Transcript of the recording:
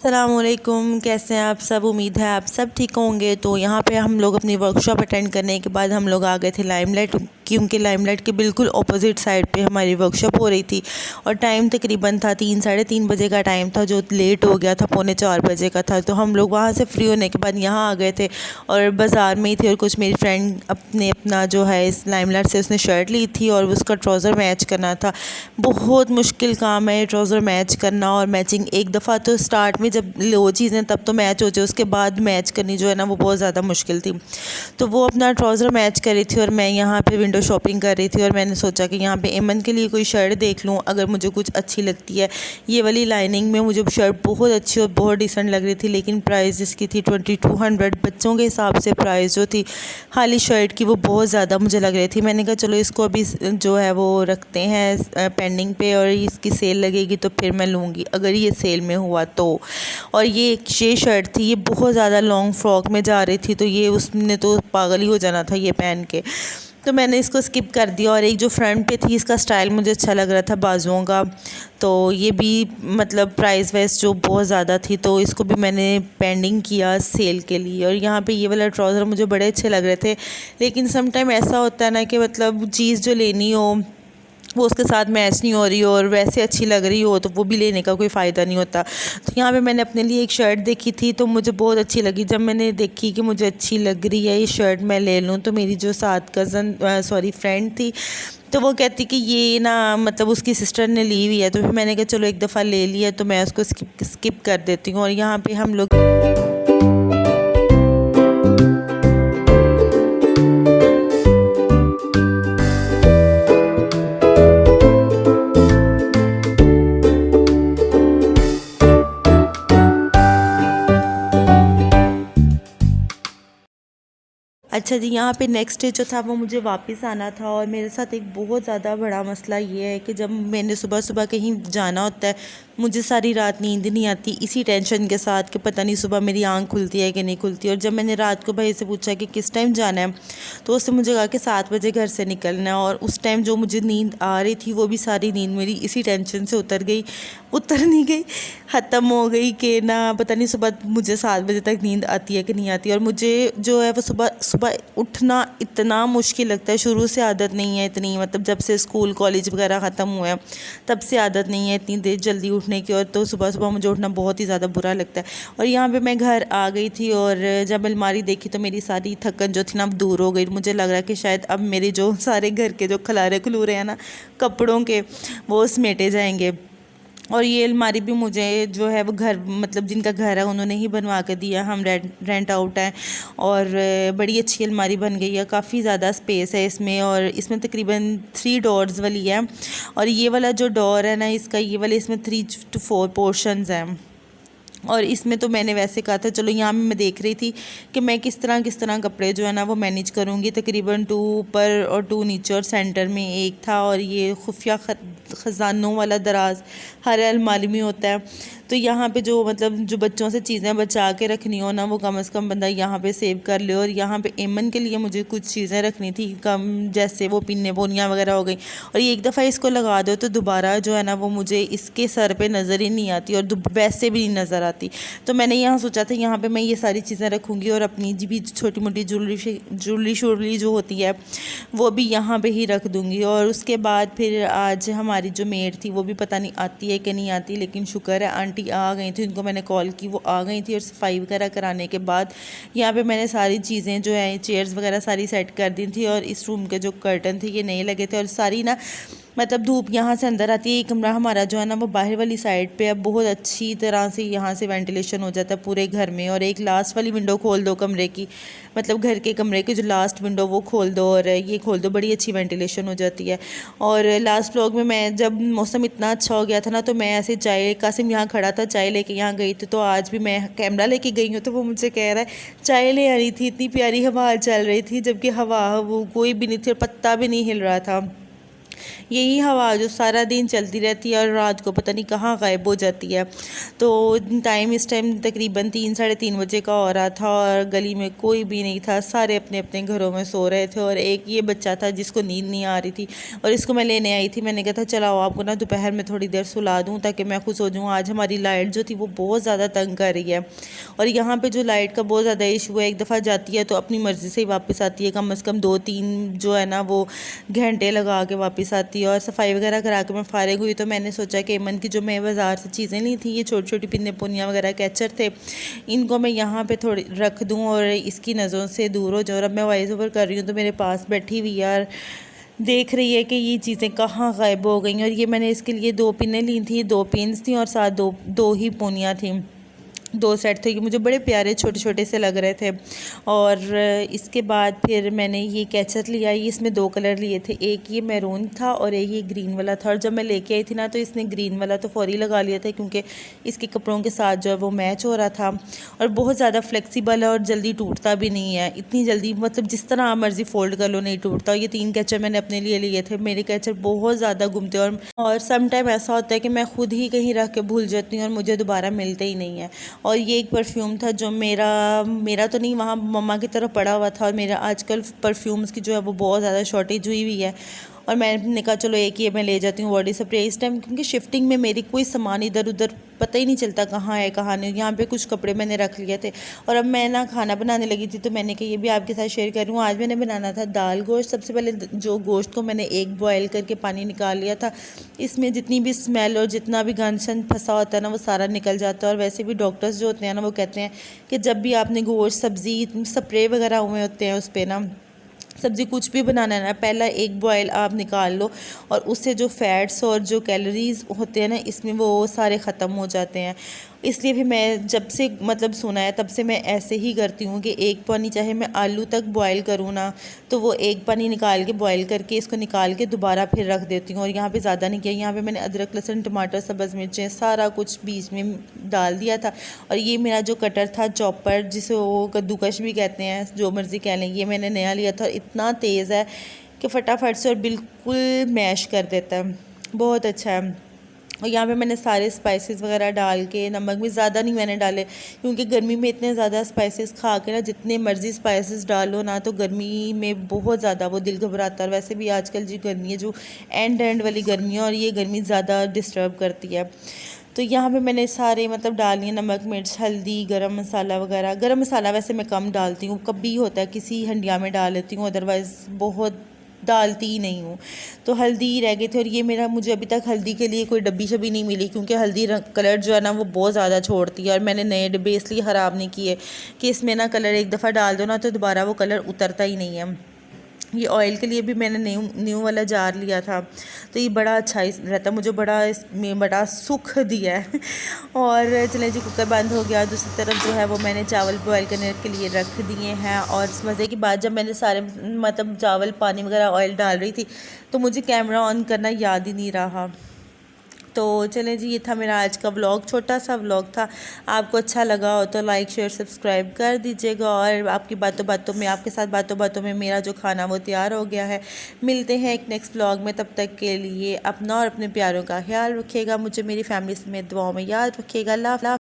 अस्सलामुअलैकुम, कैसे हैं आप सब। उम्मीद है आप सब ठीक होंगे। तो यहाँ पे हम लोग अपनी वर्कशॉप अटेंड करने के बाद हम लोग आ गए थे लाइमलाइट, क्योंकि लाइमलाइट के बिल्कुल ऑपोजिट साइड पे हमारी वर्कशॉप हो रही थी और टाइम तकरीबन था 3 साढ़े 3 बजे का टाइम था, जो लेट हो गया था, 3:45 बजे का था। तो हम लोग वहाँ से फ्री होने के बाद यहाँ आ गए थे और बाज़ार में ही थे और कुछ मेरी फ्रेंड अपना जो है इस लाइमलाइट से उसने शर्ट ली थी और उसका ट्राउज़र मैच करना था। बहुत मुश्किल काम है ट्राउज़र मैच करना और मैचिंग। एक दफ़ा तो स्टार्ट में जब लो चीज़ें तब तो मैच हो जाए, उसके बाद मैच करनी जो है ना वो बहुत ज़्यादा मुश्किल थी। तो वो अपना ट्राउज़र मैच कर रही थी और मैं यहाँ पे विंडो शॉपिंग कर रही थी और मैंने सोचा कि यहाँ पे एमन के लिए कोई शर्ट देख लूँ अगर मुझे कुछ अच्छी लगती है। ये वाली लाइनिंग में मुझे शर्ट बहुत अच्छी और बहुत डिसेंट लग रही थी, लेकिन प्राइस इसकी थी 2200। बच्चों के हिसाब से प्राइस जो थी खाली शर्ट की वो बहुत ज़्यादा मुझे लग रही थी। मैंने कहा चलो इसको अभी जो है वो रखते हैं पेंडिंग पे और इसकी सेल लगेगी तो फिर मैं लूँगी अगर ये सेल में हुआ तो। और ये शर्ट थी, ये बहुत ज़्यादा लॉन्ग फ्रॉक में जा रही थी, तो ये उसने तो पागल ही हो जाना था ये पहन के। तो मैंने इसको स्किप कर दिया। और एक जो फ्रंट पे थी इसका स्टाइल मुझे अच्छा लग रहा था बाजुओं का, तो ये भी मतलब प्राइस वाइज जो बहुत ज़्यादा थी, तो इसको भी मैंने पेंडिंग किया सेल के लिए। और यहाँ पे ये वाला ट्राउज़र मुझे बड़े अच्छे लग रहे थे, लेकिन सम टाइम ऐसा होता है ना कि मतलब चीज़ जो लेनी हो वो उसके साथ मैच नहीं हो रही हो और वैसे अच्छी लग रही हो तो वो भी लेने का कोई फ़ायदा नहीं होता। तो यहाँ पे मैंने अपने लिए एक शर्ट देखी थी तो मुझे बहुत अच्छी लगी। जब मैंने देखी कि मुझे अच्छी लग रही है ये शर्ट मैं ले लूँ, तो मेरी जो साथ फ्रेंड थी तो वो कहती कि ये ना मतलब उसकी सिस्टर ने ली हुई है। तो फिर मैंने कहा चलो एक दफ़ा ले लिया तो मैं उसको स्किप कर देती हूँ। और यहाँ पर हम लोग अच्छा जी, यहाँ पे नेक्स्ट डे जो था वो मुझे वापस आना था और मेरे साथ एक बहुत ज़्यादा बड़ा मसला ये है कि जब मैंने सुबह सुबह कहीं जाना होता है मुझे सारी रात नींद नहीं आती, इसी टेंशन के साथ कि पता नहीं सुबह मेरी आंख खुलती है कि नहीं खुलती। और जब मैंने रात को भाई से पूछा कि किस टाइम जाना है तो उसने मुझे कहा कि 7 बजे घर से निकलना है। और उस टाइम जो मुझे नींद आ रही थी वो भी सारी नींद मेरी इसी टेंशन से उतर नहीं गई, ख़त्म हो गई कि ना पता नहीं सुबह मुझे 7 बजे तक नींद आती है कि नहीं आती। और मुझे जो है वो सुबह सुबह उठना इतना मुश्किल लगता है, शुरू से आदत नहीं है इतनी, मतलब जब से स्कूल कॉलेज वगैरह ख़त्म हुए हैं तब से आदत नहीं है इतनी देर जल्दी उठने की। और तो सुबह सुबह मुझे उठना बहुत ही ज़्यादा बुरा लगता है। और यहाँ पे मैं घर आ गई थी और जब अलमारी देखी तो मेरी सारी थकन जो थी ना अब दूर हो गई। मुझे लग रहा है कि शायद अब मेरे जो सारे घर के जो खलारे खलूरे हैं ना कपड़ों के वो समेटे जाएंगे। और ये अलमारी भी मुझे जो है वो घर मतलब जिनका घर है उन्होंने ही बनवा के दिया, हम रेंट आउट हैं। और बड़ी अच्छी अलमारी बन गई है, काफ़ी ज़्यादा स्पेस है इसमें और इसमें तकरीबन 3 डोर्स वाली है। और ये वाला जो डोर है ना इसका, ये वाले इसमें 3 to 4 पोर्शंस हैं। और इसमें तो मैंने वैसे कहा था चलो यहाँ मैं देख रही थी कि मैं किस तरह कपड़े जो है ना वो मैनेज करूँगी। तकरीबन 2 ऊपर और 2 नीचे और सेंटर में एक था। और ये खुफिया ख़जानों वाला दराज हर अलमारी में होता है। तो यहाँ पे जो मतलब जो बच्चों से चीज़ें बचा के रखनी हो ना वो कम से कम बंदा यहाँ पे सेव कर ले। और यहाँ पे एमन के लिए मुझे कुछ चीज़ें रखनी थी कम, जैसे वो पिन्ने पोनियाँ वगैरह हो गई। और ये एक दफ़ा इसको लगा दो तो दोबारा जो है ना वो मुझे इसके सर पे नज़र ही नहीं आती और वैसे भी नहीं नज़र आती। तो मैंने यहाँ सोचा था यहाँ पे मैं ये सारी चीज़ें रखूँगी और अपनी भी छोटी मोटी ज्वेलरी जो होती है वो भी यहाँ पे ही रख दूँगी। और उसके बाद फिर आज हमारी जो मेड थी वो भी पता नहीं आती है कि नहीं आती, लेकिन शुक्र है आंटी आ गई थी, उनको मैंने कॉल की वो आ गई थी। और सफाई वगैरह कराने के बाद यहाँ पे मैंने सारी चीज़ें जो है चेयर्स वगैरह सारी सेट कर दी थी। और इस रूम के जो कर्टन थे ये नए लगे थे और सारी ना मतलब धूप यहाँ से अंदर आती है। ये कमरा हमारा जो है ना वो बाहर वाली साइड पे अब बहुत अच्छी तरह से यहाँ से वेंटिलेशन हो जाता है पूरे घर में। और एक लास्ट वाली विंडो खोल दो कमरे की, मतलब घर के कमरे की जो लास्ट विंडो वो खोल दो और ये खोल दो, बड़ी अच्छी वेंटिलेशन हो जाती है। और लास्ट व्लॉग में मैं जब मौसम इतना अच्छा हो गया था ना तो मैं ऐसे चाय, कासिम यहाँ खड़ा था चाय लेके यहाँ गई थी, तो आज भी मैं कैमरा लेके गई हूँ तो वो मुझे कह रहा है चाय ले आ रही थी, इतनी प्यारी हवा चल रही थी, जबकि हवा वो कोई भी नहीं थी और पत्ता भी नहीं हिल रहा था। यही हवा जो सारा दिन चलती रहती है और रात को पता नहीं कहाँ गायब हो जाती है। तो टाइम इस टाइम तकरीबन 3 साढ़े 3 बजे का हो रहा था और गली में कोई भी नहीं था, सारे अपने अपने घरों में सो रहे थे और एक ये बच्चा था जिसको नींद नहीं आ रही थी और इसको मैं लेने आई थी। मैंने कहा था चलाओ आपको ना दोपहर में थोड़ी देर सुला दूँ ताकि मैं खुद सो जाऊँ। आज हमारी लाइट जो थी वो बहुत ज़्यादा तंग कर रही है और यहाँ पे जो लाइट का बहुत ज़्यादा इशू है, एक दफ़ा जाती है तो अपनी मर्ज़ी से ही वापस आती है, कम से कम 2-3 जो है ना वो घंटे लगा के वापस आती है। और सफाई वगैरह करा के मैं फ़ारिग हुई तो मैंने सोचा कि एमन की जो मैं बाज़ार से चीज़ें ली थी, ये छोटी छोटी पिन्ने पुनियाँ वगैरह कैचर थे, इनको मैं यहाँ पे थोड़ी रख दूँ और इसकी नज़रों से दूर हो जाऊँ। और अब मैं वॉइस ओवर कर रही हूँ तो मेरे पास बैठी हुई यार देख रही है कि ये चीज़ें कहाँ गायब हो गई। और ये मैंने इसके लिए 2 पिनें ली थी, 2 पिन्स थी और साथ दो ही पोनियाँ थी, 2 सेट थे। ये मुझे बड़े प्यारे छोटे छोटे से लग रहे थे। और इसके बाद फिर मैंने ये कैचर लिया, ये इसमें 2 कलर लिए थे, एक ये मैरून था और एक ये ग्रीन वाला था। और जब मैं लेके आई थी ना तो इसने ग्रीन वाला तो फौरी लगा लिया था क्योंकि इसके कपड़ों के साथ जो है वो मैच हो रहा था और बहुत ज़्यादा फ्लेक्सिबल है और जल्दी टूटता भी नहीं है इतनी जल्दी, मतलब जिस तरह आप मर्ज़ी फ़ोल्ड कर लो नहीं टूटता। ये 3 कैचर मैंने अपने लिए लिए थे, मेरे कैचर बहुत ज़्यादा घूमते और सम टाइम ऐसा होता है कि मैं खुद ही कहीं रख के भूल जाती हूँ और मुझे दोबारा मिलते ही नहीं है। और ये एक परफ्यूम था जो मेरा तो नहीं, वहाँ मम्मा की तरफ पड़ा हुआ था और मेरा आजकल परफ्यूम्स की जो है वो बहुत ज़्यादा शॉर्टेज हुई हुई है और मैंने कहा चलो एक ये मैं ले जाती हूँ बॉडी स्प्रे इस टाइम, क्योंकि शिफ्टिंग में मेरी कोई सामान इधर उधर पता ही नहीं चलता कहाँ है कहाँ नहीं। यहाँ पे कुछ कपड़े मैंने रख लिए थे और अब मैं ना खाना बनाने लगी थी तो मैंने कहा ये भी आपके साथ शेयर करूँ। आज मैंने बनाना था दाल गोश्त। सबसे पहले जो गोश्त को मैंने एक बॉयल करके पानी निकाल लिया था, इसमें जितनी भी स्मेल और जितना भी गंद शन फंसा होता है ना वो सारा निकल जाता है। और वैसे भी डॉक्टर्स जो होते हैं ना वो कहते हैं कि जब भी आपने गोश्त सब्ज़ी स्प्रे वगैरह हुए होते हैं उस पर ना, सब्ज़ी कुछ भी बनाना है ना, पहला एक बॉयल आप निकाल लो और उससे जो फैट्स और जो कैलोरीज़ होते हैं ना इसमें वो सारे ख़त्म हो जाते हैं। इसलिए भी मैं जब से मतलब सुना है तब से मैं ऐसे ही करती हूँ कि एक पानी चाहे मैं आलू तक बॉयल करूँ ना तो वो एक पानी निकाल के बॉयल करके इसको निकाल के दोबारा फिर रख देती हूँ। और यहाँ पे ज़्यादा नहीं किया, यहाँ पे मैंने अदरक लहसुन टमाटर सब्ज़ मिर्चें सारा कुछ बीच में डाल दिया था। और ये मेरा जो कटर था चॉपर, जिसे वो कद्दूकश भी कहते हैं, जो मर्ज़ी कह लें, ये मैंने नया लिया था और इतना तेज़ है कि फटाफट से और बिल्कुल मैश कर देता है, बहुत अच्छा है। और यहाँ पे मैंने सारे स्पाइसेस वगैरह डाल के, नमक भी ज़्यादा नहीं मैंने डाले क्योंकि गर्मी में इतने ज़्यादा स्पाइसेस खा के ना, जितने मर्ज़ी स्पाइसेस डालो ना तो गर्मी में बहुत ज़्यादा वो दिल घबराता है। और वैसे भी आजकल जो गर्मी है जो एंड वाली गर्मी है और ये गर्मी ज़्यादा डिस्टर्ब करती है। तो यहाँ पे मैंने सारे मतलब डाल लिए, नमक मिर्च हल्दी गरम मसाला वगैरह। गरम मसाला वैसे मैं कम डालती हूँ, कभी होता है किसी हंडिया में डाल लेती हूँ, अदरवाइज़ बहुत डालती ही नहीं हूँ। तो हल्दी ही रह गए थे और ये मेरा, मुझे अभी तक हल्दी के लिए कोई डब्बी शब्बी नहीं मिली क्योंकि हल्दी कलर जो है ना वो बहुत ज़्यादा छोड़ती है और मैंने नए डब्बे इसलिए ख़राब नहीं किए कि इसमें ना कलर एक दफ़ा डाल दो ना तो दोबारा वो कलर उतरता ही नहीं है। ये ऑयल के लिए भी मैंने न्यू वाला जार लिया था तो ये बड़ा अच्छा रहता, मुझे बड़ा इसमें बड़ा सुख दिया है। और चलें जी, कुकर बंद हो गया। दूसरी तरफ जो है वो मैंने चावल बॉयल करने के लिए रख दिए हैं। और इस मज़े की बात, जब मैंने सारे मतलब चावल पानी वगैरह ऑयल डाल रही थी तो मुझे कैमरा ऑन करना याद ही नहीं रहा। तो चलें जी, ये था मेरा आज का व्लॉग, छोटा सा व्लॉग था। आपको अच्छा लगा हो तो लाइक शेयर सब्सक्राइब कर दीजिएगा। और आपकी बातों बातों में, आपके साथ बातों बातों में मेरा जो खाना वो तैयार हो गया है। मिलते हैं एक नेक्स्ट व्लॉग में, तब तक के लिए अपना और अपने प्यारों का ख्याल रखिएगा। मुझे मेरी फैमिली में दुआओं में याद रखिएगा। अल्लाह।